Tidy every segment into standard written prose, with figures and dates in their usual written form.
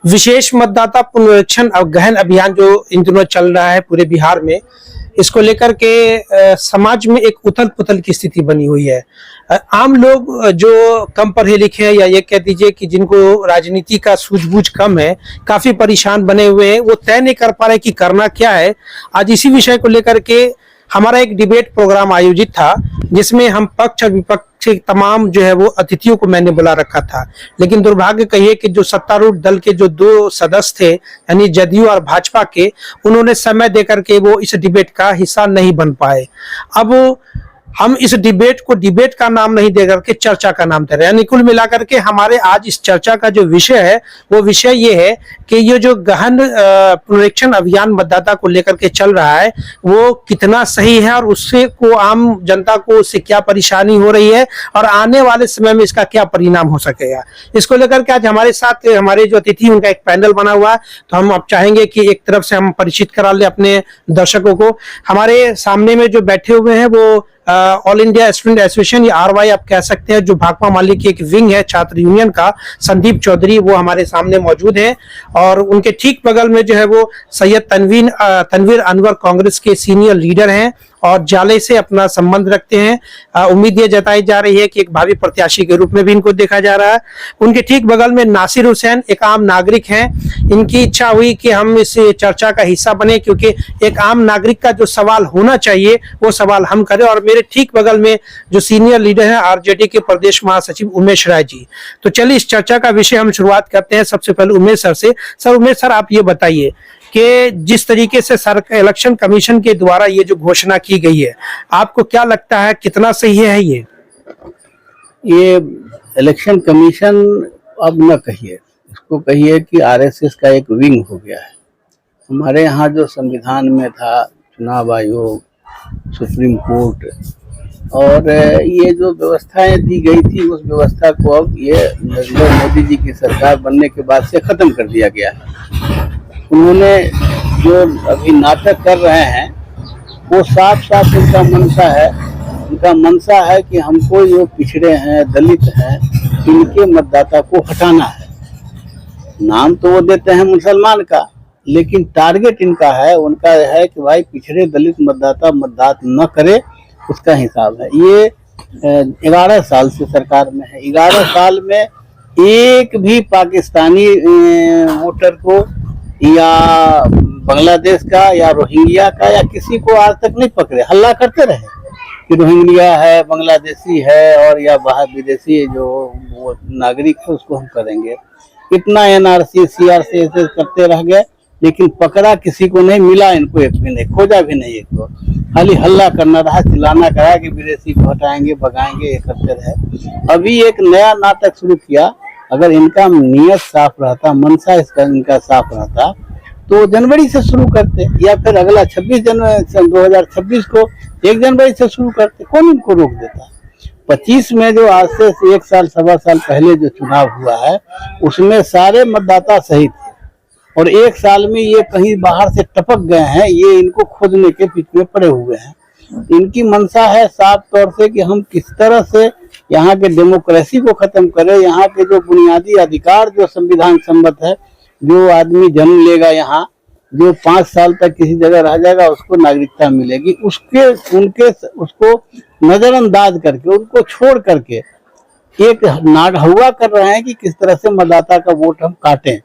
विशेष मतदाता पुनरीक्षण गहन अभियान जो इन दिनों चल रहा है पूरे बिहार में, इसको लेकर के समाज में एक उथल पुथल की स्थिति बनी हुई है। आम लोग जो कम पढ़े लिखे हैं या ये कह दीजिए कि जिनको राजनीति का सूझबूझ कम है, काफी परेशान बने हुए हैं। वो तय नहीं कर पा रहे कि करना क्या है। आज इसी विषय को लेकर के हमारा एक डिबेट प्रोग्राम आयोजित था, जिसमें हम पक्ष और विपक्ष तमाम जो है वो अतिथियों को मैंने बुला रखा था। लेकिन दुर्भाग्य कहिए कि जो सत्तारूढ़ दल के जो दो सदस्य थे, यानी जदयू और भाजपा के, उन्होंने समय देकर के वो इस डिबेट का हिस्सा नहीं बन पाए। अब हम इस डिबेट को डिबेट का नाम नहीं देकर के चर्चा का नाम दे रहे हैं। यानी कुल मिलाकर के हमारे आज इस चर्चा का जो विषय है वो विषय ये है कि ये जो गहन पुनरीक्षण अभियान मतदाता को लेकर के चल रहा है वो कितना सही है और उससे को आम जनता को उससे क्या परेशानी हो रही है और आने वाले समय में इसका क्या परिणाम हो सकेगा। इसको लेकर के आज हमारे साथ हमारे जो अतिथि उनका एक पैनल बना हुआ है, तो हम अब चाहेंगे कि एक तरफ से हम परिचित करा ले अपने दर्शकों को। हमारे सामने में जो बैठे हुए हैं वो ऑल इंडिया स्टूडेंट एसोसिएशन या आरवाई आप कह सकते हैं, जो भाकपा माली की एक विंग है छात्र यूनियन का, संदीप चौधरी, वो हमारे सामने मौजूद हैं। और उनके ठीक बगल में जो है वो सैयद तनवीर अनवर कांग्रेस के सीनियर लीडर हैं और जाले से अपना संबंध रखते हैं। उम्मीद ये जताई जा रही है कि एक भावी प्रत्याशी के रूप में भी इनको देखा जा रहा है। उनके ठीक बगल में नासिर हुसैन एक आम नागरिक हैं। इनकी इच्छा हुई कि हम इस चर्चा का हिस्सा बने, क्योंकि एक आम नागरिक का जो सवाल होना चाहिए वो सवाल हम करें। और मेरे ठीक बगल में जो सीनियर लीडर हैं आरजेडी के प्रदेश महासचिव उमेश राय जी। तो चलिए इस चर्चा का विषय हम शुरुआत करते हैं सबसे पहले उमेश सर से। सर, उमेश सर, आप ये बताइए कि जिस तरीके से इलेक्शन कमीशन के द्वारा ये जो घोषणा की गई है, आपको क्या लगता है कितना सही है ये इलेक्शन कमीशन अब न कहिए, इसको कहिए कि आरएसएस का एक विंग हो गया है। हमारे यहाँ जो संविधान में था, चुनाव आयोग, सुप्रीम कोर्ट और ये जो व्यवस्थाएं दी गई थी, उस व्यवस्था को अब ये नरेंद्र मोदी जी की सरकार बनने के बाद से खत्म कर दिया गया है। उन्होंने जो अभी नाटक कर रहे हैं वो साफ साफ उनका मनसा है कि हमको जो पिछड़े हैं, दलित हैं, इनके मतदाता को हटाना है। नाम तो वो देते हैं मुसलमान का, लेकिन टारगेट इनका है, उनका है कि भाई पिछड़े दलित मतदाता मतदान न करे, उसका हिसाब है। ये 11 साल से सरकार में है। 11 साल में एक भी पाकिस्तानी वोटर को या बांग्लादेश का या रोहिंग्या का या किसी को आज तक नहीं पकड़े। हल्ला करते रहे कि रोहिंग्या है, बांग्लादेशी है और या बाहर विदेशी जो वो नागरिक है उसको हम करेंगे। इतना एनआरसी सीआरसी करते रह गए, लेकिन पकड़ा किसी को नहीं, मिला इनको एक भी नहीं, खोजा भी नहीं एक को। खाली हल्ला करना रहा, चिल्लाना करा कि विदेशी को हटाएंगे, भगाएंगे, ये करते रहे। अभी एक नया नाटक शुरू किया। अगर इनका नियत साफ रहता, मनसा इनका साफ रहता, तो जनवरी से शुरू करते या फिर अगला 26 जनवरी 2026 को 1 जनवरी से शुरू करते। कौन इनको रोक देता? 25 में जो आज से 1 साल सवा साल पहले जो चुनाव हुआ है, उसमें सारे मतदाता सही थे और 1 साल में ये कहीं बाहर से टपक गए हैं। ये इनको खोजने के पीछे में पड़े हुए हैं। इनकी मंशा है साफ तौर से कि हम किस तरह से यहाँ के डेमोक्रेसी को खत्म करें। यहाँ के जो बुनियादी अधिकार जो संविधान सम्मत है, जो आदमी जन्म लेगा यहाँ, जो 5 साल तक किसी जगह रह जाएगा, उसको नागरिकता मिलेगी, उसको नजरअंदाज करके, उनको छोड़ करके एक नाटहुआ कर रहे हैं कि किस तरह से मतदाता का वोट हम काटें।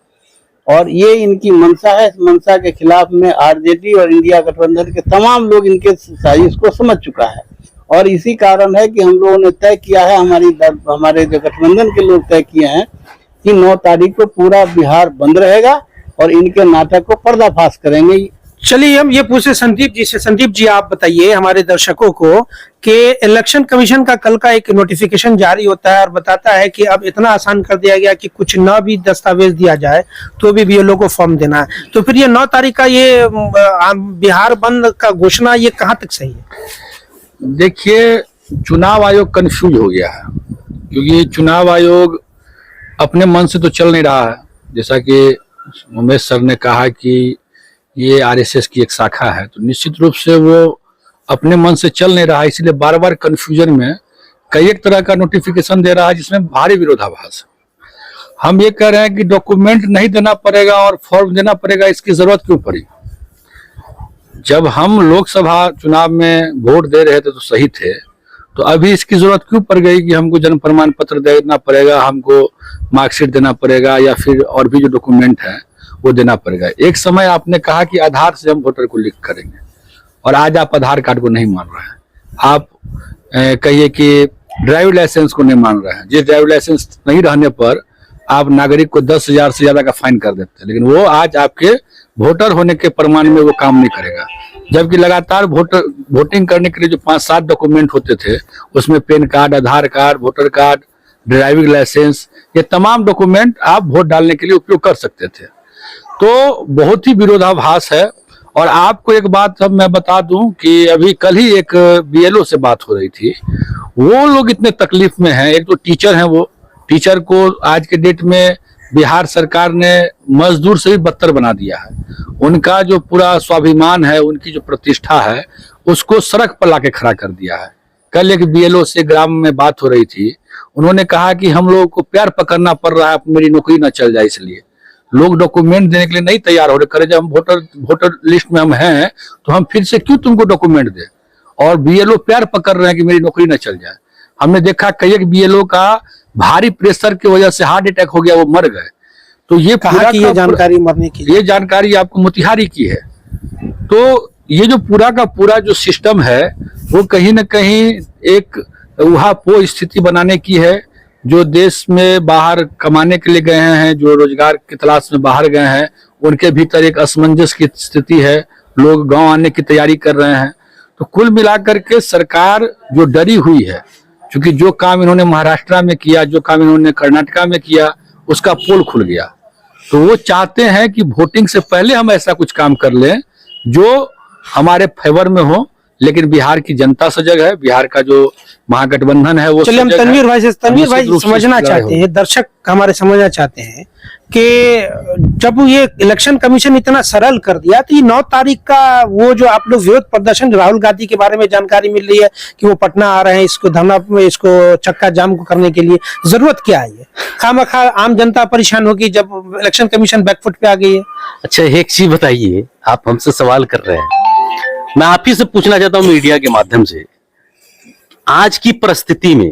और ये इनकी मंशा है। इस मंशा के खिलाफ में आरजेडी और इंडिया गठबंधन के तमाम लोग इनके साजिश को समझ चुका है। और इसी कारण है कि हम लोगों ने तय किया है, हमारे जो गठबंधन के लोग तय किए हैं कि 9 तारीख को पूरा बिहार बंद रहेगा और इनके नाटक को पर्दाफाश करेंगे। चलिए हम ये पूछे संदीप जी से। संदीप जी, आप बताइए हमारे दर्शकों को कि इलेक्शन कमीशन का कल का एक नोटिफिकेशन जारी होता है और बताता है कि अब इतना आसान कर दिया गया कि कुछ न भी दस्तावेज दिया जाए तो भी बीएलओ को फॉर्म देना है। तो फिर ये 9 तारीख का ये बिहार बंद का घोषणा ये कहाँ तक सही है? देखिए, चुनाव आयोग कंफ्यूज हो गया है, क्योंकि चुनाव आयोग अपने मन से तो चल नहीं रहा है। जैसा कि उमेश सर ने कहा कि ये आरएसएस की एक शाखा है, तो निश्चित रूप से वो अपने मन से चल नहीं रहा है। इसलिए बार बार कंफ्यूजन में कई एक तरह का नोटिफिकेशन दे रहा है, जिसमें भारी विरोधाभास है। हम ये कह रहे हैं कि डॉक्यूमेंट नहीं देना पड़ेगा और फॉर्म देना पड़ेगा, इसकी जरूरत क्यों पड़ी? जब हम लोकसभा चुनाव में वोट दे रहे थे तो सही थे, तो अभी इसकी जरूरत क्यों पड़ गई कि हमको जन्म प्रमाण पत्र देना पड़ेगा, हमको मार्कशीट देना पड़ेगा, या फिर और भी जो डॉक्यूमेंट है वो देना पड़ेगा? एक समय आपने कहा कि आधार से हम वोटर को लिंक करेंगे, और आज आप आधार कार्ड को नहीं मान रहे हैं। आप कहिए कि ड्राइविंग लाइसेंस को नहीं मान रहे हैं। जिस ड्राइविंग लाइसेंस नहीं रहने पर आप नागरिक को 10,000 से ज्यादा का फाइन कर देते हैं, लेकिन वो आज आपके वोटर होने के प्रमाण में वो काम नहीं करेगा। जबकि लगातार वोटिंग करने के लिए जो 5-7 डॉक्यूमेंट होते थे, उसमें PAN card, Aadhaar card, voter card, driving licence, ये तमाम डॉक्यूमेंट आप वोट डालने के लिए उपयोग कर सकते थे। तो बहुत ही विरोधाभास है। और आपको एक बात अब मैं बता दूं कि अभी कल ही एक बीएलओ से बात हो रही थी, वो लोग इतने तकलीफ में हैं। एक तो टीचर हैं, वो टीचर को आज के डेट में बिहार सरकार ने मजदूर से भी बदतर बना दिया है। उनका जो पूरा स्वाभिमान है, उनकी जो प्रतिष्ठा है, उसको सड़क पर लाके खड़ा कर दिया है। कल एक बीएलओ से ग्राम में बात हो रही थी, उन्होंने कहा कि हम लोगों को प्यार पकड़ना पड़ रहा है, मेरी नौकरी ना चल जाए, इसलिए लोग डॉक्यूमेंट देने के लिए नहीं तैयार हो रहे। करे जब हम वोटर लिस्ट में हम हैं तो हम फिर से क्यों तुमको डॉक्यूमेंट दे? और बीएलओ प्यार पकड़ रहे हैं कि मेरी नौकरी न चल जाए। हमने देखा कई एक बीएलओ का भारी प्रेशर की वजह से हार्ट अटैक हो गया, वो मर गए। तो ये कहाँ की ये जानकारी मरने की? ये जानकारी आपको मोतिहारी की है। तो ये जो पूरा का पूरा जो सिस्टम है वो कहीं ना कहीं एक उहापोह स्थिति बनाने की है। जो देश में बाहर कमाने के लिए गए हैं, जो रोजगार की तलाश में बाहर गए हैं, उनके भीतर एक असमंजस की स्थिति है। लोग गांव आने की तैयारी कर रहे हैं। तो कुल मिलाकर के सरकार जो डरी हुई है, क्योंकि जो काम इन्होंने महाराष्ट्र में किया, जो काम इन्होंने कर्नाटका में किया, उसका पोल खुल गया। तो वो चाहते हैं कि वोटिंग से पहले हम ऐसा कुछ काम कर लें जो हमारे फेवर में हो। लेकिन बिहार की जनता सजग है, बिहार का जो महागठबंधन है वो चलिए हम तनवीर भाई समझना चाहते हैं, दर्शक हमारे समझना चाहते हैं कि जब ये इलेक्शन कमीशन इतना सरल कर दिया, तो ये 9 तारीख का वो जो आप लोग विरोध प्रदर्शन, राहुल गांधी के बारे में जानकारी मिल रही है कि वो पटना आ रहे हैं, इसको धरना, इसको चक्का जाम को करने के लिए, जरूरत क्या है? खामखा आम जनता परेशान होगी जब इलेक्शन कमीशन बैकफुट पे आ गई है। अच्छा, एक चीज बताइए, आप हमसे सवाल कर रहे हैं, मैं आप ही से पूछना चाहता हूं मीडिया के माध्यम से, आज की परिस्थिति में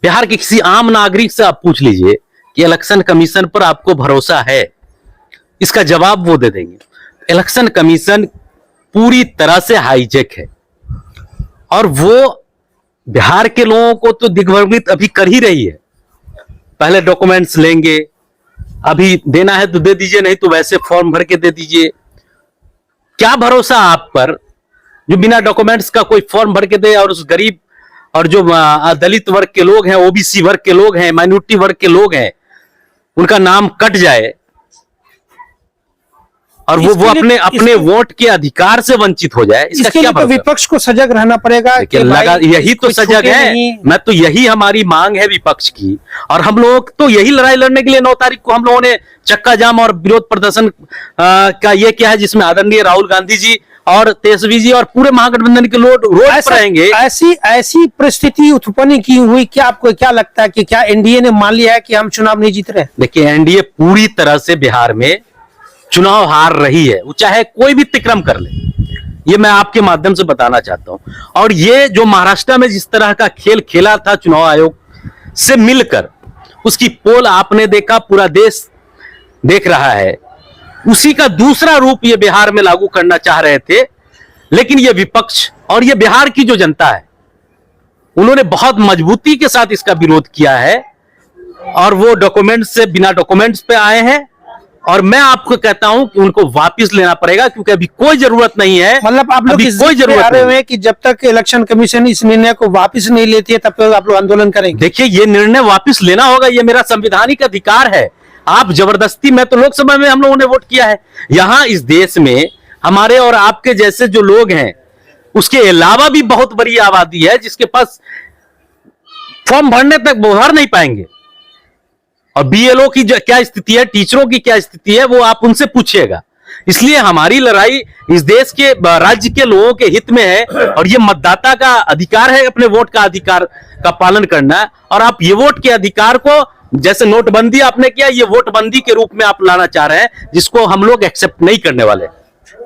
बिहार के किसी आम नागरिक से आप पूछ लीजिए कि इलेक्शन कमीशन पर आपको भरोसा है? इसका जवाब वो दे देंगे, इलेक्शन कमीशन पूरी तरह से हाईजेक है और वो बिहार के लोगों को तो दिग्भ्रमित अभी कर ही रही है। पहले डॉक्यूमेंट्स लेंगे, अभी देना है तो दे दीजिए, नहीं तो वैसे फॉर्म भर के दे दीजिए। क्या भरोसा आप पर जो बिना डॉक्यूमेंट्स का कोई फॉर्म भर के दे और उस गरीब और जो दलित वर्ग के लोग हैं, ओबीसी वर्ग के लोग हैं, माइनॉरिटी वर्ग के लोग हैं, उनका नाम कट जाए और वो अपने वोट के अधिकार से वंचित हो जाए? इसका क्या तो विपक्ष को सजग रहना पड़ेगा। यही तो सजग है, मैं तो यही हमारी मांग है विपक्ष की। और हम लोग तो यही लड़ाई लड़ने के लिए 9 तारीख को हम लोगों ने चक्का जाम और विरोध प्रदर्शन का ये क्या है, जिसमें आदरणीय राहुल गांधी जी और तेजस्वी जी और पूरे महागठबंधन के लोग रोड पर रहेंगे। ऐसी परिस्थिति उत्पन्न की हुई, क्या आपको क्या लगता है कि क्या एनडीए ने मान लिया है कि हम चुनाव नहीं जीत रहे? देखिए, एनडीए पूरी तरह से बिहार में चुनाव हार रही है, वो चाहे कोई भी तिक्रम कर ले, ये मैं आपके माध्यम से बताना चाहता हूं। और ये जो महाराष्ट्र में जिस तरह का खेल खेला था चुनाव आयोग से मिलकर, उसकी पोल आपने देखा, पूरा देश देख रहा है। उसी का दूसरा रूप ये बिहार में लागू करना चाह रहे थे, लेकिन ये विपक्ष और ये बिहार की जो जनता है, उन्होंने बहुत मजबूती के साथ इसका विरोध किया है और वो डॉक्यूमेंट से बिना डॉक्यूमेंट्स पे आए हैं। और मैं आपको कहता हूं कि उनको वापस लेना पड़ेगा, क्योंकि अभी कोई जरूरत नहीं है। मतलब आप लोग कोई जरूरत नहीं है कि जब तक इलेक्शन कमीशन इस निर्णय को वापस नहीं लेती है तब तक आप लोग आंदोलन करेंगे? देखिए, ये निर्णय वापस लेना होगा, ये मेरा संवैधानिक अधिकार है। आप जबरदस्ती, मैं तो लोकसभा में हम लोगों ने वोट किया है। यहां इस देश में हमारे और आपके जैसे जो लोग हैं, उसके अलावा भी बहुत बड़ी आबादी है जिसके पास फॉर्म भरने तक भर नहीं पाएंगे। और बीएलओ की क्या स्थिति है, टीचरों की क्या स्थिति है, वो आप उनसे पूछिएगा। इसलिए हमारी लड़ाई इस देश के राज्य के लोगों के हित में है और ये मतदाता का अधिकार है अपने वोट का अधिकार का पालन करना। और आप ये वोट के अधिकार को जैसे नोटबंदी आपने किया, ये वोटबंदी के रूप में आप लाना चाह रहे हैं, जिसको हम लोग एक्सेप्ट नहीं करने वाले।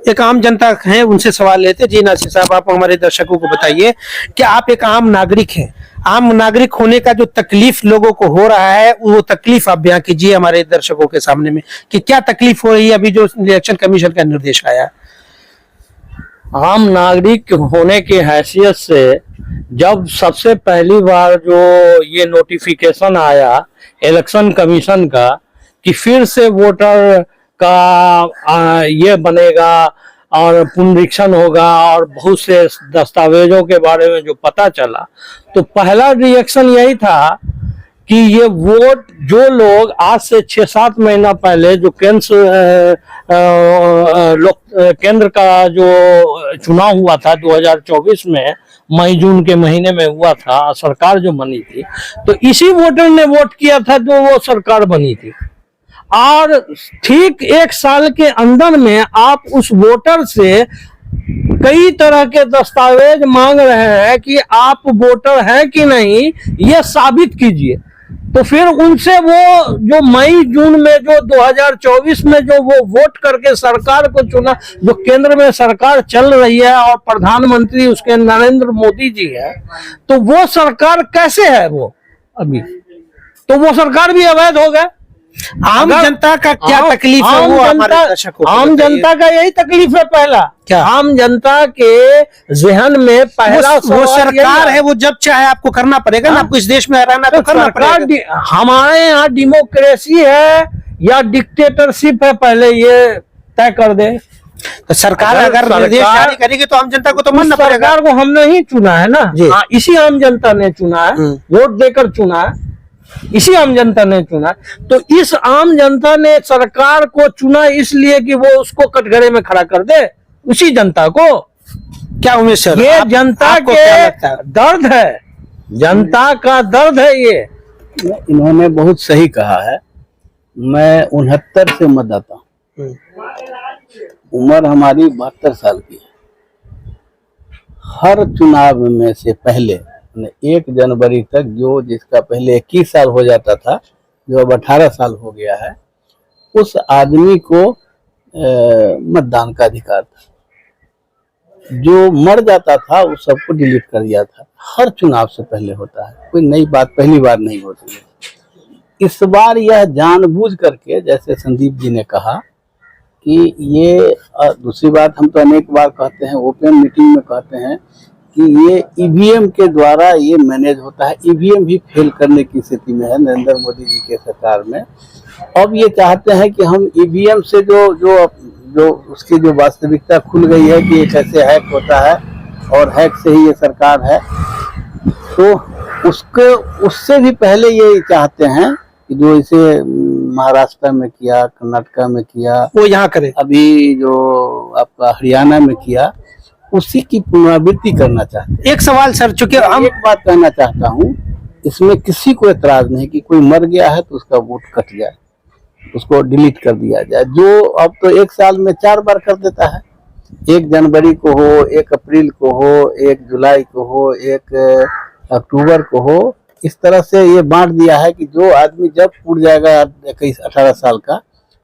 एक आम जनता है, उनसे सवाल लेते। जी नासिर साहब, आप हमारे दर्शकों को बताइए कि आप एक आम नागरिक हैं, आम नागरिक होने का जो तकलीफ लोगों को हो रहा है, वो तकलीफ आप बयां कीजिए हमारे दर्शकों के सामने में कि क्या तकलीफ हो रही है अभी जो इलेक्शन कमीशन का निर्देश आया। आम नागरिक होने की हैसियत से जब सबसे पहली बार जो ये नोटिफिकेशन आया इलेक्शन कमीशन का कि फिर से वोटर का ये बनेगा और पुनरीक्षण होगा और बहुत से दस्तावेजों के बारे में जो पता चला, तो पहला रिएक्शन यही था कि ये वोट जो लोग आज से 6-7 महीना पहले जो केंद्र का जो चुनाव हुआ था 2024 में मई जून के महीने में हुआ था, सरकार जो बनी थी, तो इसी वोटर ने वोट किया था जो वो सरकार बनी थी। और ठीक 1 साल के अंदर में आप उस वोटर से कई तरह के दस्तावेज मांग रहे हैं कि आप वोटर हैं कि नहीं, ये साबित कीजिए। तो फिर उनसे वो जो मई जून में जो 2024 में जो वो वोट करके सरकार को चुना, जो केंद्र में सरकार चल रही है और प्रधानमंत्री उसके नरेंद्र मोदी जी है, तो वो सरकार कैसे है वो अभी? तो वो सरकार भी अवैध हो गए। आम जनता का क्या तकलीफ है वो हमारे दर्शकों को आम बताइए। जनता का यही तकलीफ है। पहला क्या? आम जनता के जहन में पहला वो सवाल सरकार यही है, वो जब चाहे आपको करना पड़ेगा ना, आपको इस देश में रहना तो करना सरकार पड़ेगा। हमारे यहाँ डेमोक्रेसी है या डिक्टेटरशिप है, पहले ये तय कर दे। तो सरकार अगर निर्देश जारी करेगी तो आम जनता को तो मानना पड़ेगा। सरकार को हमने ही चुना है ना, जी। इसी आम जनता ने चुना है, वोट देकर चुना है, इसी आम जनता ने चुना। तो इस आम जनता ने सरकार को चुना इसलिए कि वो उसको कटघरे में खड़ा कर दे, उसी जनता को। क्या उमेश सर, ये जनता आपको क्या लगता के है? दर्द है, जनता का दर्द है ये। इन्होंने बहुत सही कहा है। मैं 69 से मतदाता हूँ, उम्र हमारी 72 साल की है। हर चुनाव में से पहले 1 जनवरी तक जो जिसका पहले 21 साल हो जाता था, जो अब 18 साल हो गया है, उस आदमी को मतदान का अधिकार था। जो मर जाता था उस सबको डिलीट कर दिया था। हर चुनाव से पहले होता है, कोई नई बात पहली बार नहीं होती है। इस बार यह जानबूझ करके, जैसे संदीप जी ने कहा कि ये दूसरी बात हम तो अनेक बार कहते हैं, ओपन मीटिंग में कहते हैं कि ये ईवीएम के द्वारा ये मैनेज होता है। ईवीएम भी फेल करने की स्थिति में है नरेंद्र मोदी जी के सरकार में। अब ये चाहते हैं कि हम ईवीएम से जो उसकी जो वास्तविकता खुल गई है कि ये कैसे हैक होता है और हैक से ही ये सरकार है, तो उससे भी पहले ये चाहते हैं कि जो इसे महाराष्ट्र में किया, कर्नाटक में किया, वो यहाँ करे, अभी जो आपका हरियाणा में किया, उसी की पुनरावृत्ति करना चाहते हैं। एक सवाल सर, चूंकि हम एक बात कहना चाहता हूँ, इसमें किसी को एतराज नहीं कि कोई मर गया है तो उसका वोट कट जाए, उसको डिलीट कर दिया जाए। जो अब तो 1 साल में 4 बार कर देता है, 1 जनवरी को हो, 1 अप्रैल को हो, 1 जुलाई को हो, 1 अक्टूबर को हो, इस तरह से ये बांट दिया है कि जो आदमी जब पूर्ण जाएगा 21-18 साल का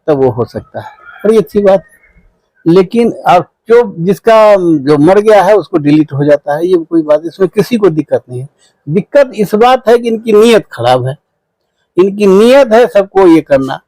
तब वो हो सकता है। बड़ी अच्छी बात है। लेकिन अब जो जिसका जो मर गया है उसको डिलीट हो जाता है, ये कोई बात, इसमें किसी को दिक्कत नहीं है। दिक्कत इस बात है कि इनकी नीयत खराब है, इनकी नीयत है सबको ये करना।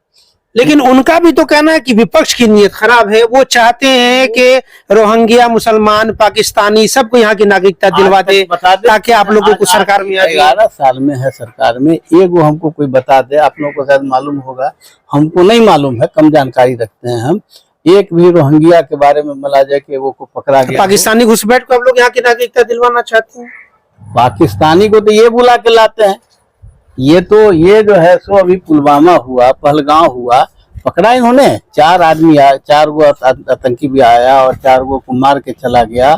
लेकिन उनका भी तो कहना है कि विपक्ष की नीयत खराब है। वो चाहते हैं कि रोहिंग्या, मुसलमान, पाकिस्तानी सबको यहाँ की नागरिकता दिलवा दे ताकि आप लोगों को सरकार में 11 साल में है सरकार में, एगो हमको कोई बता दे। आप लोगों को शायद मालूम होगा, हमको नहीं मालूम है, कम जानकारी रखते हैं हम। एक भी रोहिंग्या के बारे में मिला जाए कि वो को पकड़ा गया। पाकिस्तानी घुसपैठ को आप लोग यहाँ की नागरिकता दिलवाना चाहते हैं? पाकिस्तानी को तो ये बुला के लाते हैं। ये जो है सो अभी पुलवामा हुआ, पहलगांव हुआ, पकड़ा इन्होंने 4 आदमी आया, 4 गो आतंकी भी आया और 4 गो को मार के चला गया।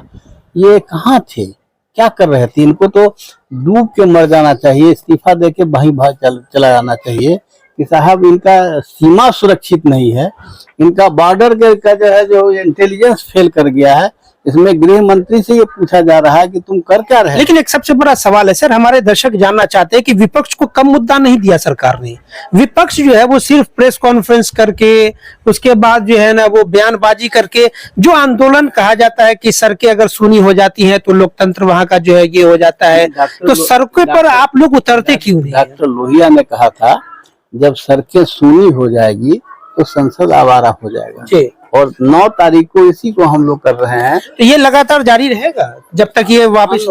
ये कहाँ थे, क्या कर रहे थे? इनको तो डूब के मर जाना चाहिए, इस्तीफा दे के भाई चला जाना चाहिए कि साहब इनका सीमा सुरक्षित नहीं है, इनका बॉर्डर का जो है जो इंटेलिजेंस फेल कर गया है, इसमें गृह मंत्री से ये पूछा जा रहा है कि तुम कर क्या रहे हो? लेकिन एक सबसे बड़ा सवाल है सर, हमारे दर्शक जानना चाहते हैं कि विपक्ष को कम मुद्दा नहीं दिया सरकार ने। विपक्ष जो है वो सिर्फ प्रेस कॉन्फ्रेंस करके, उसके बाद जो है ना वो बयानबाजी करके, जो आंदोलन कहा जाता है कि सड़कें अगर सूनी हो जाती हैं तो लोकतंत्र वहां का जो है ये हो जाता है, तो सड़कों पर आप लोग उतरते क्यों नहीं? डॉक्टर लोहिया ने कहा था जब सड़कें सूनी हो जाएगी तो संसद आवारा हो जाएगा जी। और 9 तारीख को इसी को हम लोग कर रहे हैं। तो ये लगातार जारी रहेगा जब तक ये वापस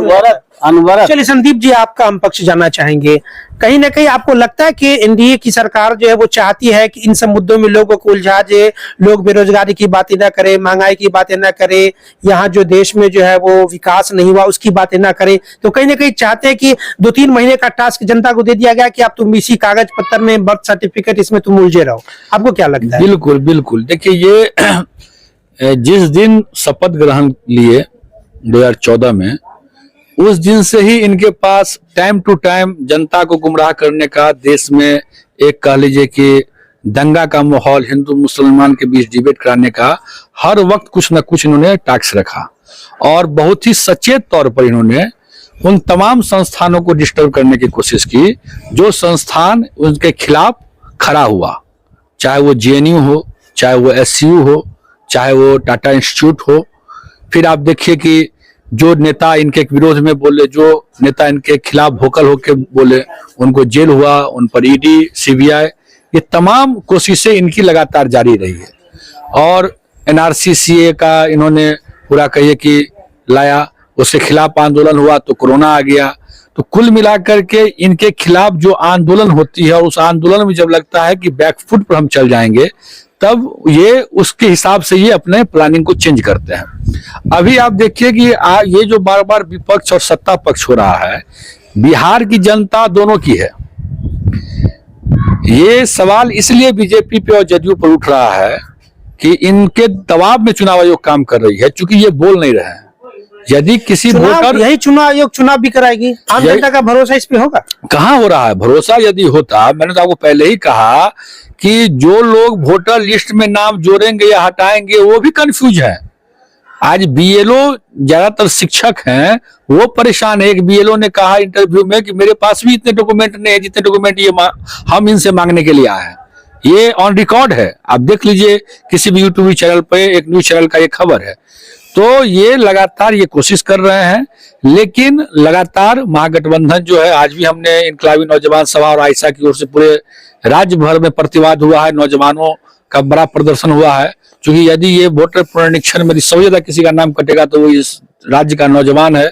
अनवरत। चलिए संदीप जी, आपका हम पक्ष जानना चाहेंगे, कहीं ना कहीं आपको लगता है कि एनडीए की सरकार जो है वो चाहती है कि इन सब मुद्दों में लोगों को उलझा दे, लोग बेरोजगारी की बातें ना करें, महंगाई की बातें ना करें, यहाँ जो देश में जो है वो विकास नहीं हुआ उसकी बातें ना करें, तो कहीं ना कहीं चाहते हैं कि 2-3 महीने का टास्क जनता को दे दिया गया कि आप तुम इसी कागज पत्तर में बर्थ सर्टिफिकेट इसमें तुम उलझे रहो? आपको क्या लगता है? बिल्कुल बिल्कुल, देखिए ये जिस दिन शपथ ग्रहण लिए 2014 में, उस दिन से ही इनके पास टाइम टू टाइम जनता को गुमराह करने का, देश में एक कह लीजिए कि दंगा का माहौल, हिंदू मुसलमान के बीच डिबेट कराने का हर वक्त कुछ न कुछ इन्होंने टास्क रखा। और बहुत ही सचेत तौर पर इन्होंने उन तमाम संस्थानों को डिस्टर्ब करने की कोशिश की जो संस्थान उनके खिलाफ खड़ा हुआ, चाहे वो जेएनयू हो, चाहे वो एससीयू हो, चाहे वो टाटा इंस्टीट्यूट हो। फिर आप देखिए कि जो नेता इनके विरोध में बोले, जो नेता इनके खिलाफ वोकल होके बोले, उनको जेल हुआ, उन पर ईडी, सीबीआई, ये तमाम कोशिशें इनकी लगातार जारी रही है। और एनआरसी का इन्होंने पूरा कहिए कि लाया, उसके खिलाफ आंदोलन हुआ तो कोरोना आ गया। तो कुल मिलाकर के इनके खिलाफ जो आंदोलन होती है और उस आंदोलन में जब लगता है कि बैकफुट पर हम चल जाएंगे, तब ये उसके हिसाब से ये अपने प्लानिंग को चेंज करते हैं। अभी आप देखिए कि ये जो बार बार विपक्ष और सत्ता पक्ष हो रहा है, बिहार की जनता दोनों की है। ये सवाल इसलिए बीजेपी पे और जदयू पर उठ रहा है कि इनके दबाव में चुनाव आयोग काम कर रही है, चूंकि ये बोल नहीं रहे हैं। यदि किसी वोटर, यही चुनाव आयोग चुनाव भी कराएगी, आम जनता का भरोसा इस पे होगा? कहाँ हो रहा है भरोसा? यदि होता, मैंने तो आपको पहले ही कहा कि जो लोग वोटर लिस्ट में नाम जोड़ेंगे या हटाएंगे वो भी कंफ्यूज है। आज बीएलओ ज्यादातर शिक्षक हैं, वो परेशान है। एक बीएलओ ने कहा इंटरव्यू में कि मेरे पास भी इतने डॉक्यूमेंट नहीं है जितने डॉक्यूमेंट ये हम इनसे मांगने के लिए आए हैं। ये ऑन रिकॉर्ड है, आप देख लीजिए किसी भी यूट्यूब चैनल पे, एक न्यूज चैनल का ये खबर है। तो ये लगातार ये कोशिश कर रहे हैं, लेकिन लगातार महागठबंधन जो है, आज भी हमने इनकलाबी नौजवान सभा और आयशा की ओर से पूरे राज्य भर में प्रतिवाद हुआ है, नौजवानों का बड़ा प्रदर्शन हुआ है। क्योंकि यदि ये वोटर पुनरीक्षण में सबसे ज्यादा किसी का नाम कटेगा तो वो इस राज्य का नौजवान है।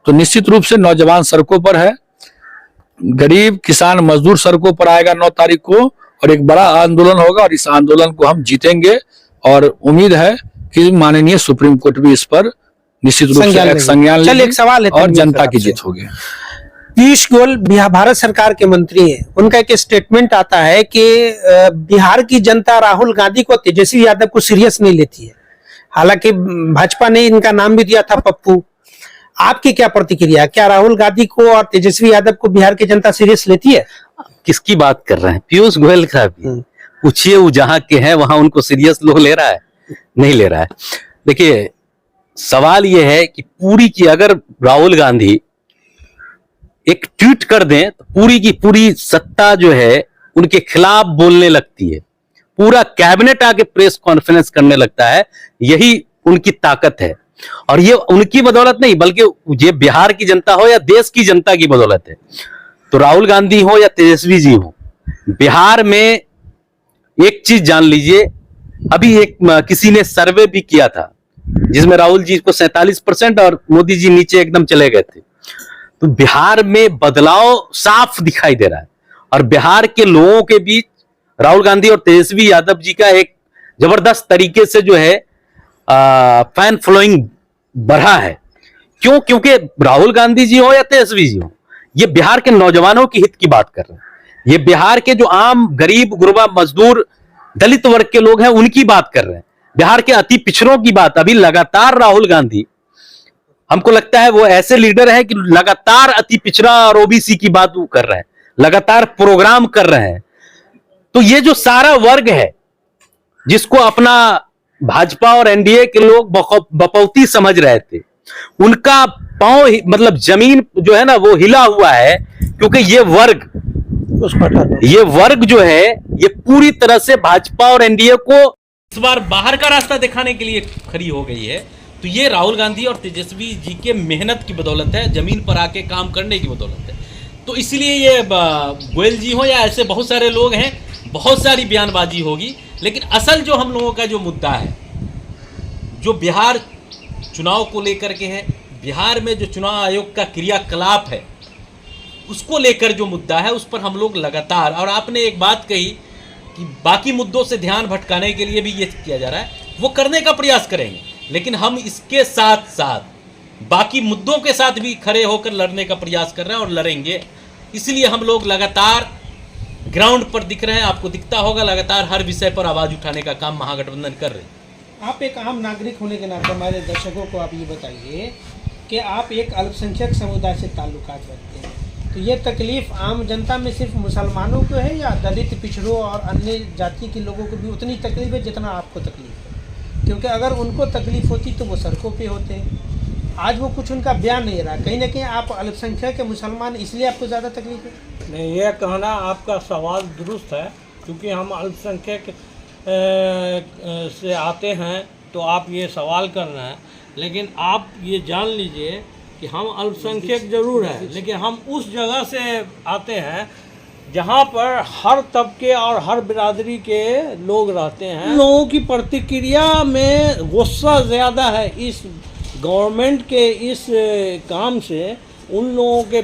तो निश्चित रूप से नौजवान सड़कों पर है, गरीब किसान मजदूर सड़कों पर आएगा 9 तारीख को, और एक बड़ा आंदोलन होगा और इस आंदोलन को हम जीतेंगे। और उम्मीद है कि माननीय सुप्रीम कोर्ट भी इस पर निश्चित रूप से संज्ञान लेगी। एक सवाल है और जनता की जीत होगी। पीयूष गोयल भारत सरकार के मंत्री हैं, उनका एक स्टेटमेंट आता है कि बिहार की जनता राहुल गांधी को, तेजस्वी यादव को सीरियस नहीं लेती है। हालांकि भाजपा ने इनका नाम भी दिया था पप्पू। आपकी क्या प्रतिक्रिया? क्या राहुल गांधी को और तेजस्वी यादव को बिहार की जनता सीरियस लेती है? किसकी बात कर रहे हैं? पीयूष गोयल साहब, पूछिए वो जहां के हैं वहां उनको सीरियस लोग ले रहा है? नहीं ले रहा है। देखिए सवाल यह है कि पूरी की अगर राहुल गांधी एक ट्वीट कर दें तो पूरी की पूरी सत्ता जो है उनके खिलाफ बोलने लगती है, पूरा कैबिनेट आके प्रेस कॉन्फ्रेंस करने लगता है। यही उनकी ताकत है, और ये उनकी बदौलत नहीं बल्कि ये बिहार की जनता हो या देश की जनता की बदौलत है। तो राहुल गांधी हो या तेजस्वी जी हो, बिहार में एक चीज जान लीजिए, अभी एक किसी ने सर्वे भी किया था जिसमें राहुल जी को 47% और मोदी जी नीचे एकदम चले गए थे। तो बिहार में बदलाव साफ दिखाई दे रहा है, और बिहार के लोगों के बीच राहुल गांधी और तेजस्वी यादव जी का एक जबरदस्त तरीके से जो है फैन फॉलोइंग बढ़ा है। क्यों? क्योंकि राहुल गांधी जी हो या तेजस्वी जी हो, ये बिहार के नौजवानों की हित की बात कर रहे हैं। ये बिहार के जो आम गरीब गुरबा मजदूर दलित वर्ग के लोग हैं उनकी बात कर रहे हैं। बिहार के अति पिछड़ों की बात। अभी लगातार राहुल गांधी, हमको लगता है वो ऐसे लीडर है कि लगातार अति पिछड़ा और ओबीसी की बात वो कर रहे हैं, लगातार प्रोग्राम कर रहे हैं। तो ये जो सारा वर्ग है जिसको अपना भाजपा और एनडीए के लोग बपौती समझ रहे थे, उनका पांव मतलब जमीन जो है ना वो हिला हुआ है, क्योंकि ये वर्ग जो है ये पूरी तरह से भाजपा और एनडीए को इस बार बाहर का रास्ता दिखाने के लिए खड़ी हो गई है। तो ये राहुल गांधी और तेजस्वी जी के मेहनत की बदौलत है, जमीन पर आके काम करने की बदौलत है। तो इसलिए ये गोयल जी हो या ऐसे बहुत सारे लोग हैं, बहुत सारी बयानबाजी होगी, लेकिन असल जो हम लोगों का जो मुद्दा है, जो बिहार चुनाव को लेकर के है, बिहार में जो चुनाव आयोग का क्रियाकलाप है उसको लेकर जो मुद्दा है उस पर हम लोग लगातार, और आपने एक बात कही कि बाकी मुद्दों से ध्यान भटकाने के लिए भी ये किया जा रहा है, वो करने का प्रयास करेंगे, लेकिन हम इसके साथ साथ बाकी मुद्दों के साथ भी खड़े होकर लड़ने का प्रयास कर रहे हैं और लड़ेंगे। इसलिए हम लोग लगातार ग्राउंड पर दिख रहे हैं, आपको दिखता होगा, लगातार हर विषय पर आवाज़ उठाने का काम महागठबंधन कर रहे हैं। आप एक आम नागरिक होने के नाते हमारे दर्शकों को आप ये बताइए कि आप एक अल्पसंख्यक समुदाय से ताल्लुकात रखते हैं, तो ये तकलीफ आम जनता में सिर्फ मुसलमानों को है या दलित, पिछड़ों और अन्य जाति के लोगों को भी उतनी तकलीफ है जितना आपको तकलीफ है? क्योंकि अगर उनको तकलीफ होती तो वो सड़कों पे होते हैं। आज वो कुछ उनका बयान नहीं रहा, कहीं ना कहीं आप अल्पसंख्यक के मुसलमान इसलिए आपको ज़्यादा तकलीफ है। नहीं, यह कहना आपका सवाल दुरुस्त है, क्योंकि हम अल्पसंख्यक से आते हैं तो आप ये सवाल कर रहे हैं, लेकिन आप ये जान लीजिए कि हम अल्पसंख्यक जरूर हैं, लेकिन हम उस जगह से आते हैं जहाँ पर हर तबके और हर बिरादरी के लोग रहते हैं। लोगों की प्रतिक्रिया में गुस्सा ज़्यादा है इस गवर्नमेंट के इस काम से, उन लोगों के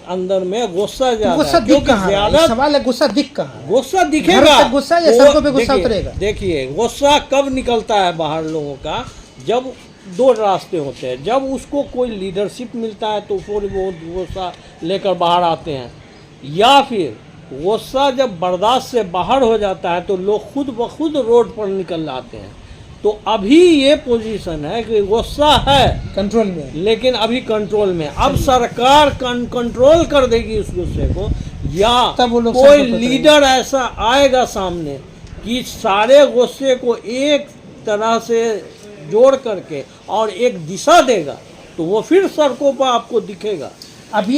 अंदर में गुस्सा ज़्यादा गुस्सा है, दिख कहाँ रहा है? सवाल है गुस्सा दिख कहाँ है? गुस्सा दिखेगा, गुस्सा या सड़कों पे गुस्सा उतरेगा? देखिए गुस्सा कब निकलता है बाहर लोगों का, जब दो रास्ते होते हैं, जब उसको कोई लीडरशिप मिलता है तो फिर वो गुस्सा लेकर बाहर आते हैं, या फिर गुस्सा जब बर्दाश्त से बाहर हो जाता है तो लोग खुद ब खुद रोड पर निकल आते हैं। तो अभी ये पोजीशन है कि गुस्सा है कंट्रोल में, लेकिन अभी कंट्रोल में, अब सरकार कंट्रोल कर देगी उस गुस्से को, या तब वो लोग कोई लीडर ऐसा आएगा सामने कि सारे गुस्से को एक तरह से जोड़ करके और एक दिशा देगा, तो वो फिर सड़कों पर आपको दिखेगा। अभी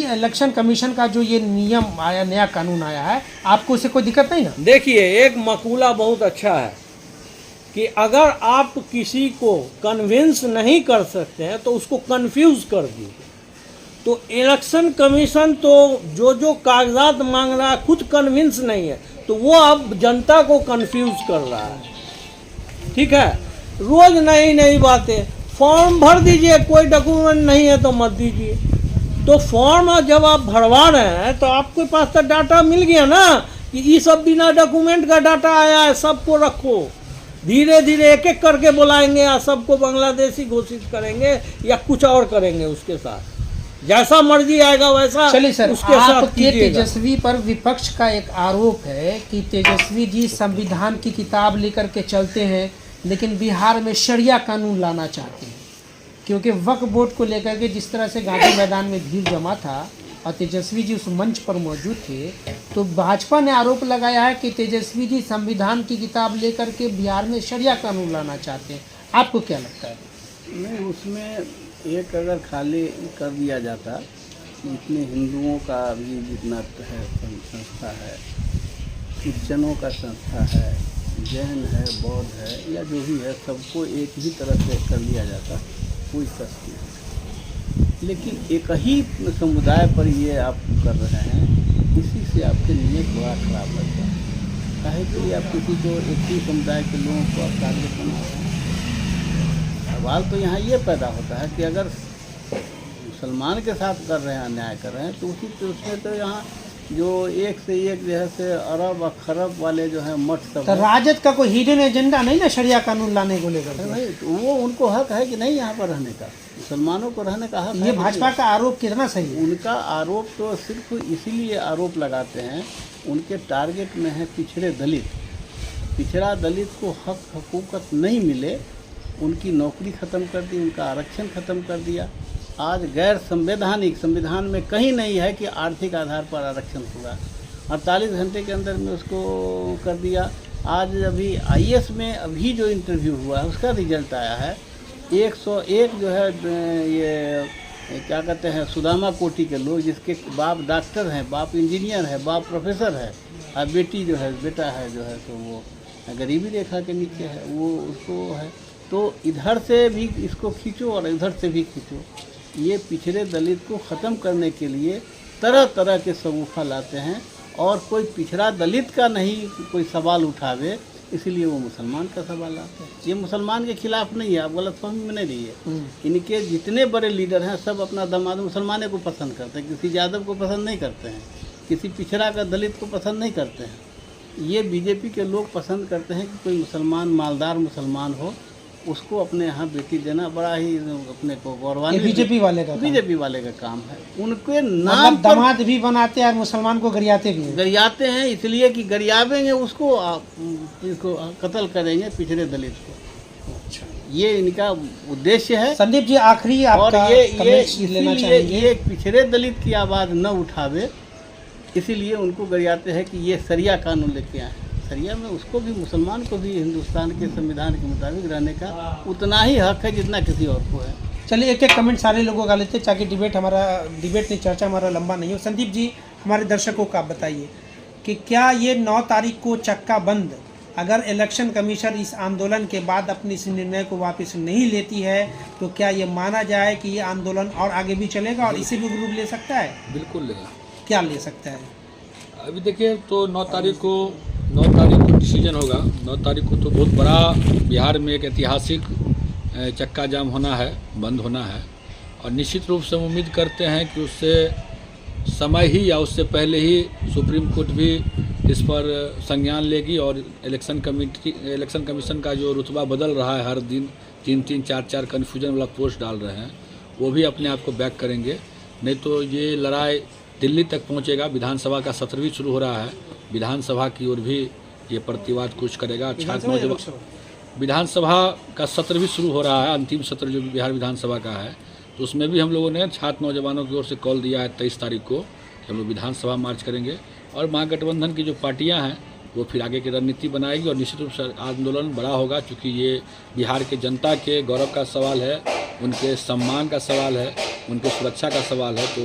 इलेक्शन कमीशन का जो ये नियम आया, नया कानून आया है, आपको उससे कोई दिक्कत नहीं ना? देखिए, एक मकूला बहुत अच्छा है कि अगर आप किसी को कन्विंस नहीं कर सकते हैं तो उसको कंफ्यूज कर दीजिए। तो इलेक्शन कमीशन तो जो कागजात मांग रहा है खुद कन्विंस नहीं है, तो वो अब जनता को कंफ्यूज कर रहा है। ठीक है, रोज नई नई बातें, फॉर्म भर दीजिए, कोई डॉक्यूमेंट नहीं है तो मत दीजिए। तो फॉर्म जब आप भरवा रहे हैं तो आपके पास तो डाटा मिल गया ना कि ये सब बिना डॉक्यूमेंट का डाटा आया है, सबको रखो। धीरे धीरे एक एक करके बुलाएंगे या सबको बांग्लादेशी घोषित करेंगे या कुछ और करेंगे, उसके साथ जैसा मर्जी आएगा वैसा। चलिए सर, उसके साथ आपके तेजस्वी पर विपक्ष का एक आरोप है कि तेजस्वी जी संविधान की किताब लेकर के चलते हैं, लेकिन बिहार में शरिया कानून लाना चाहते हैं, क्योंकि वक्फ बोर्ड को लेकर के जिस तरह से गांधी मैदान में भीड़ जमा था और तेजस्वी जी उस मंच पर मौजूद थे, तो भाजपा ने आरोप लगाया है कि तेजस्वी जी संविधान की किताब लेकर के बिहार में शरिया कानून लाना चाहते हैं। आपको क्या लगता है? नहीं, उसमें एक अगर खाली कर दिया जाता, जितने हिंदुओं का भी जितना है संस्था है, क्रिश्चनों का संस्था है, जैन है, बौद्ध है, या जो भी है, सबको एक ही तरह से कर लिया जाता, कोई कष्ट नहीं। लेकिन एक ही समुदाय पर ये आप कर रहे हैं, इसी से आपके लिए बड़ा खराब लगता है। काहे कि आप किसी को एक ही समुदाय के लोगों को आप टारगेट बना रहे हैं। सवाल तो यहाँ ये पैदा होता है कि अगर मुसलमान के साथ कर रहे हैं, अन्याय कर रहे हैं, तो उसमें तो यहाँ जो एक से एक जैसे अरब और खरब वाले जो है मठ सब, तो राजद का कोई हिडन एजेंडा नहीं ना शरिया कानून लाने को लेकर? भाई, तो वो उनको हक है कि नहीं यहाँ पर रहने का, मुसलमानों को रहने का हक ये है। भाजपा का आरोप कितना सही है? उनका आरोप तो सिर्फ इसीलिए आरोप लगाते हैं, उनके टारगेट में है पिछड़े दलित। पिछड़ा दलित को हक हकूकत नहीं मिले, उनकी नौकरी ख़त्म कर दी, उनका आरक्षण ख़त्म कर दिया। आज गैर संवैधानिक, संविधान में कहीं नहीं है कि आर्थिक आधार पर आरक्षण होगा, 48 घंटे के अंदर में उसको कर दिया आज अभी आईएएस में अभी जो इंटरव्यू हुआ है उसका रिजल्ट आया है 101 जो है ये क्या कहते हैं सुदामा कोटि के लोग जिसके बाप डॉक्टर हैं, बाप इंजीनियर है, बाप प्रोफेसर है और बेटी जो है बेटा है जो है तो वो गरीबी रेखा के नीचे है, वो उसको है। तो इधर से भी इसको खींचो और इधर से भी खींचो। ये पिछड़े दलित को ख़त्म करने के लिए तरह तरह के सगुफा लाते हैं और कोई पिछड़ा दलित का नहीं कोई सवाल उठावे इसलिए वो मुसलमान का सवाल लाते हैं। ये मुसलमान के खिलाफ नहीं है, आप गलतफहमी में नहीं रहिए। इनके जितने बड़े लीडर हैं सब अपना दामाद मुसलमाने को पसंद करते हैं, किसी यादव को पसंद नहीं करते हैं, किसी पिछड़ा का दलित को पसंद नहीं करते हैं। ये बीजेपी के लोग पसंद करते हैं कि कोई मुसलमान मालदार मुसलमान हो, उसको अपने यहाँ बेटी देना बड़ा ही अपने को गौरवान्वित बीजेपी वाले का काम है। उनके नाम दामाद भी बनाते हैं और मुसलमान को गरियाते हैं इसलिए कि गरियावेंगे उसको इसको कत्ल करेंगे पिछड़े दलित को। अच्छा, ये इनका उद्देश्य है। संदीप जी आखिरी और ये पिछड़े दलित की आवाज़ न उठावे इसीलिए उनको गरियाते हैं कि ये सरिया कानून लेके आए। सरिया में उसको भी मुसलमान को भी हिंदुस्तान के संविधान के मुताबिक रहने का उतना ही हक है जितना किसी और को है। चलिए एक एक कमेंट सारे लोगों का लेते हैं ताकि डिबेट नहीं चर्चा हमारा लंबा नहीं हो। संदीप जी हमारे दर्शकों को आप बताइए कि क्या ये 9 तारीख को चक्का बंद अगर इलेक्शन कमीशन इस आंदोलन के बाद अपने इस निर्णय को वापस नहीं लेती है तो क्या ये माना जाए कि ये आंदोलन और आगे भी चलेगा और इसे भी रूप ले सकता है? बिल्कुल लेगा। क्या ले सकता है? अभी देखिए तो 9 तारीख को डिसीजन होगा। 9 तारीख को तो बहुत बड़ा बिहार में एक ऐतिहासिक चक्का जाम होना है, बंद होना है और निश्चित रूप से हम उम्मीद करते हैं कि उससे समय ही या उससे पहले ही सुप्रीम कोर्ट भी इस पर संज्ञान लेगी और इलेक्शन कमीशन का जो रुतबा बदल रहा है, हर दिन 3-3, 4-4 कन्फ्यूजन वाला पोस्ट डाल रहे हैं, वो भी अपने आप को बैक करेंगे। नहीं तो ये लड़ाई दिल्ली तक पहुंचेगा। विधानसभा का सत्र भी शुरू हो रहा है, विधानसभा की ओर भी ये प्रतिवाद कुछ करेगा। विधानसभा का सत्र भी शुरू हो रहा है, अंतिम सत्र जो बिहार विधानसभा का है, तो उसमें भी हम लोगों ने छात्र नौजवानों की ओर से कॉल दिया है 23 तारीख को कि हम लोग विधानसभा मार्च करेंगे और महागठबंधन की जो पार्टियां हैं वो फिर आगे की रणनीति बनाएगी और निश्चित रूप से आंदोलन बड़ा होगा क्योंकि ये बिहार के जनता के गौरव का सवाल है, उनके सम्मान का सवाल है, उनके सुरक्षा का सवाल है। तो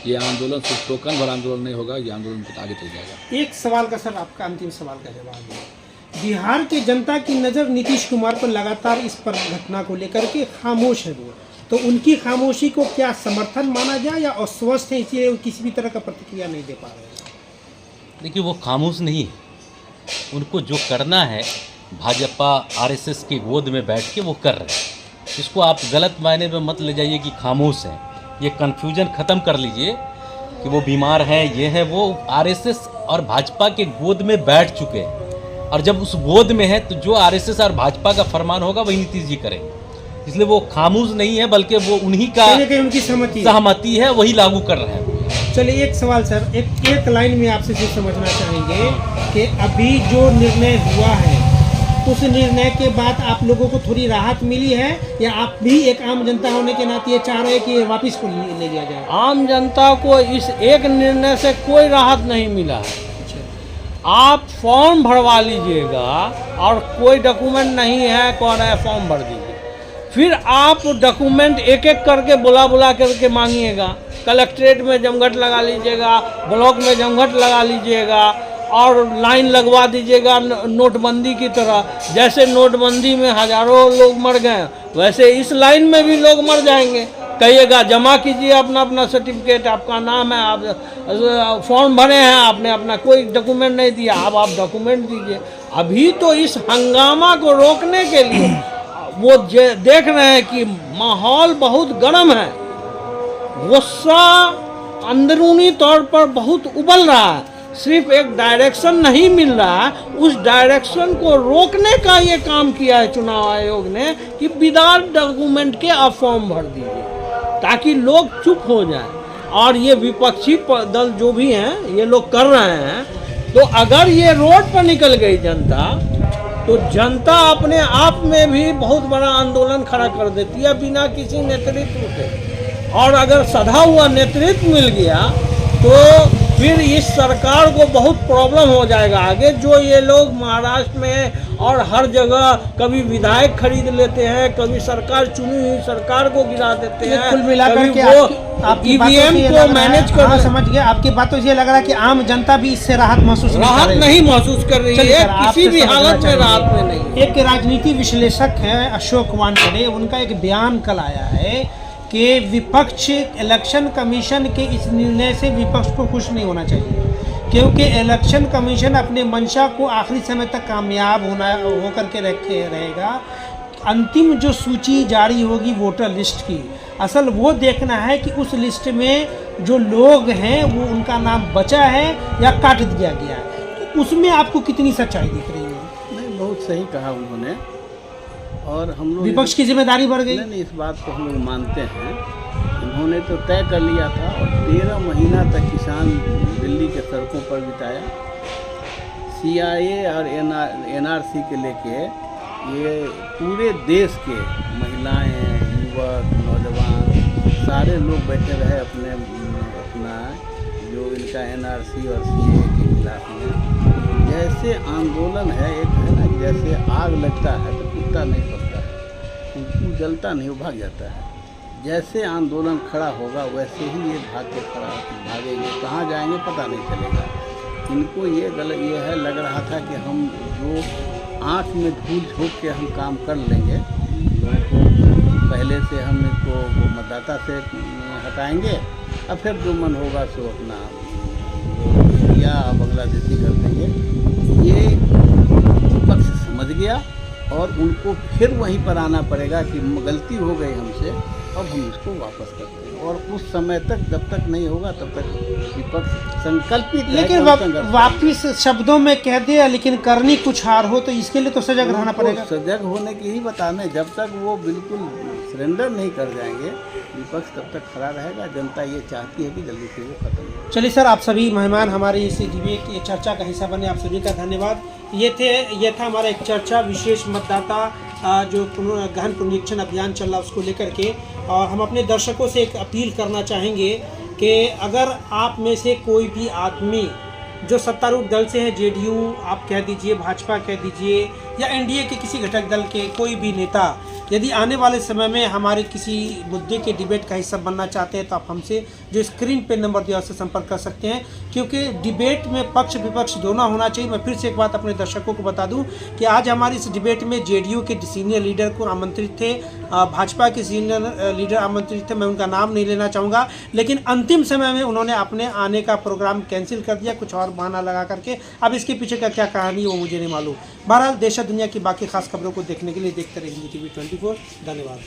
ये आंदोलन सिर्फ टोकन भर आंदोलन नहीं होगा, ये आंदोलन बहुत आगे चल जाएगा। एक सवाल का सर आपका अंतिम सवाल का जवाब है। बिहार की जनता की नज़र नीतीश कुमार पर लगातार इस पर घटना को लेकर के खामोश है वो, तो उनकी खामोशी को क्या समर्थन माना जाए या अस्वस्थ है इसलिए किसी भी तरह का प्रतिक्रिया नहीं दे पा रहे हैं? देखिए वो खामोश नहीं है, उनको जो करना है भाजपा आरएसएस की गोद में बैठ के वो कर रहे हैं। इसको आप गलत मायने में मत ले जाइए कि खामोश हैं। ये कन्फ्यूजन ख़त्म कर लीजिए कि वो बीमार हैं, ये है, वो आरएसएस और भाजपा के गोद में बैठ चुके हैं और जब उस गोद में है तो जो आरएसएस और भाजपा का फरमान होगा वही नीतीश जी करेंगे। इसलिए वो खामोश नहीं है बल्कि वो उन्हीं का उनकी सहमति है, वही लागू कर रहे हैं। चलिए एक सवाल सर, एक लाइन में आपसे जो समझना चाहेंगे कि अभी जो निर्णय हुआ है उस निर्णय के बाद आप लोगों को थोड़ी राहत मिली है या आप भी एक आम जनता होने के नाते ये चाह रहे हैं कि वापस को ले लिया जाए? आम जनता को इस एक निर्णय से कोई राहत नहीं मिला है। आप फॉर्म भरवा लीजिएगा और कोई डॉक्यूमेंट नहीं है, कौन है फॉर्म भर दीजिए, फिर आप डॉक्यूमेंट एक एक करके बुला करके मांगिएगा। कलेक्ट्रेट में जमघट लगा लीजिएगा, ब्लॉक में जमघट लगा लीजिएगा और लाइन लगवा दीजिएगा नोटबंदी की तरह। जैसे नोटबंदी में हजारों लोग मर गए वैसे इस लाइन में भी लोग मर जाएंगे। कहिएगा जमा कीजिए अपना अपना सर्टिफिकेट, आपका नाम है, आप फॉर्म भरे हैं, आपने अपना कोई डॉक्यूमेंट नहीं दिया, अब आप डॉक्यूमेंट दीजिए। अभी तो इस हंगामा को रोकने के लिए वो देख रहे हैं कि माहौल बहुत गर्म है, गुस्सा अंदरूनी तौर पर बहुत उबल रहा है, सिर्फ एक डायरेक्शन नहीं मिल रहा है। उस डायरेक्शन को रोकने का ये काम किया है चुनाव आयोग ने कि विदाउट डॉक्यूमेंट के आप फॉर्म भर दीजिए ताकि लोग चुप हो जाएं। और ये विपक्षी दल जो भी हैं ये लोग कर रहे हैं, तो अगर ये रोड पर निकल गई जनता तो जनता अपने आप में भी बहुत बड़ा आंदोलन खड़ा कर देती है बिना किसी नेतृत्व के। और अगर सधा हुआ नेतृत्व मिल गया तो फिर इस सरकार को बहुत प्रॉब्लम हो जाएगा आगे। जो ये लोग महाराष्ट्र में और हर जगह कभी विधायक खरीद लेते हैं, कभी सरकार चुनी हुई सरकार को गिरा देते हैं, कुल मिलाकर के आपकी बातों से ईवीएम ये को लग रहा है- मैनेज कर हाँ, समझ गया। आपकी बातों से ये लग रहा है कि आम जनता भी इससे राहत महसूस राहत नहीं महसूस कर रही चलिए है, सर, आपसे किसी भी समझना हालत में चाहेंगे। राहत में नहीं। एक राजनीति विश्लेषक हैं अशोक वानखेड़े, उनका एक बयान कल आया है कि विपक्ष इलेक्शन कमीशन के इस निर्णय से विपक्ष को खुश नहीं होना चाहिए, क्योंकि इलेक्शन कमीशन अपने मंशा को आखिरी समय तक कामयाब होकर के रखे रहेगा। अंतिम जो सूची जारी होगी वोटर लिस्ट की, असल वो देखना है कि उस लिस्ट में जो लोग हैं वो उनका नाम बचा है या काट दिया गया है। तो उसमें आपको कितनी सच्चाई दिख रही है? नहीं, बहुत सही कहा उन्होंने। और हम लोग विपक्ष की जिम्मेदारी बढ़ गई। नहीं, इस बात को हम लोग मानते हैं। उन्होंने तो तय कर लिया था और 13 महीना तक किसान दिल्ली के सड़कों पर बिताया। CIA और NRC के लेके ये पूरे देश के महिलाएं, युवक, नौजवान सारे लोग बैठे रहे अपना जो इनका NRC और CA के खिलाफ में। जैसे आंदोलन है, एक है ना, जैसे आग लगता है तो कुत्ता नहीं पकता है, कुत्ता जलता नहीं, वो भाग जाता है। जैसे आंदोलन खड़ा होगा वैसे ही ये भागेंगे, कहाँ जाएंगे पता नहीं चलेगा। इनको ये है लग रहा था कि हम जो आँख में धूल झोंक के हम काम कर लेंगे, लोगों को पहले से हम इनको मतदाता से हटाएंगे और फिर जो मन होगा सो अपना या बांग्लादेशी कर देंगे। ये विपक्ष समझ गया और उनको फिर वहीं पर आना पड़ेगा कि गलती हो गई हमसे, अब हम इसको वापस करते हैं। और उस समय तक जब तक नहीं होगा तब तक विपक्ष संकल्पित है लेकिन कि हम संघर्ष वापिस शब्दों में कह दिया, लेकिन करनी कुछ हार हो तो इसके लिए तो सजग रहना उनको पड़ेगा। सजग होने की ही बताने, जब तक वो बिल्कुल सरेंडर नहीं कर जाएंगे विपक्ष तब तक खड़ा रहेगा। जनता ये चाहती है कि जल्दी से वो खत्म हो। चलिए सर, आप सभी मेहमान हमारे इस डिबेट की चर्चा का हिस्सा बने, आप सभी का धन्यवाद। ये था हमारा एक चर्चा विशेष मतदाता जो गहन पुनरीक्षण अभियान चल रहा है उसको लेकर के। और हम अपने दर्शकों से एक अपील करना चाहेंगे कि अगर आप में से कोई भी आदमी जो सत्तारूढ़ दल से है, JDU आप कह दीजिए, भाजपा कह दीजिए, या NDA के किसी घटक दल के कोई भी नेता यदि आने वाले समय में हमारे किसी मुद्दे के डिबेट का हिस्सा बनना चाहते हैं तो आप हमसे जो स्क्रीन पे नंबर दिया उससे संपर्क कर सकते हैं, क्योंकि डिबेट में पक्ष विपक्ष दोनों होना चाहिए। मैं फिर से एक बात अपने दर्शकों को बता दूं कि आज हमारी इस डिबेट में JDU के सीनियर लीडर को आमंत्रित थे, भाजपा के सीनियर लीडर आमंत्रित थे, मैं उनका नाम नहीं लेना चाहूँगा, लेकिन अंतिम समय में उन्होंने अपने आने का प्रोग्राम कैंसिल कर दिया कुछ और बहाना लगा करके। अब इसके पीछे का क्या कहानी है वो मुझे नहीं मालूम। बहरहाल देश दुनिया की बाकी खास खबरों को देखने के लिए देखते रहिए TV 24। धन्यवाद।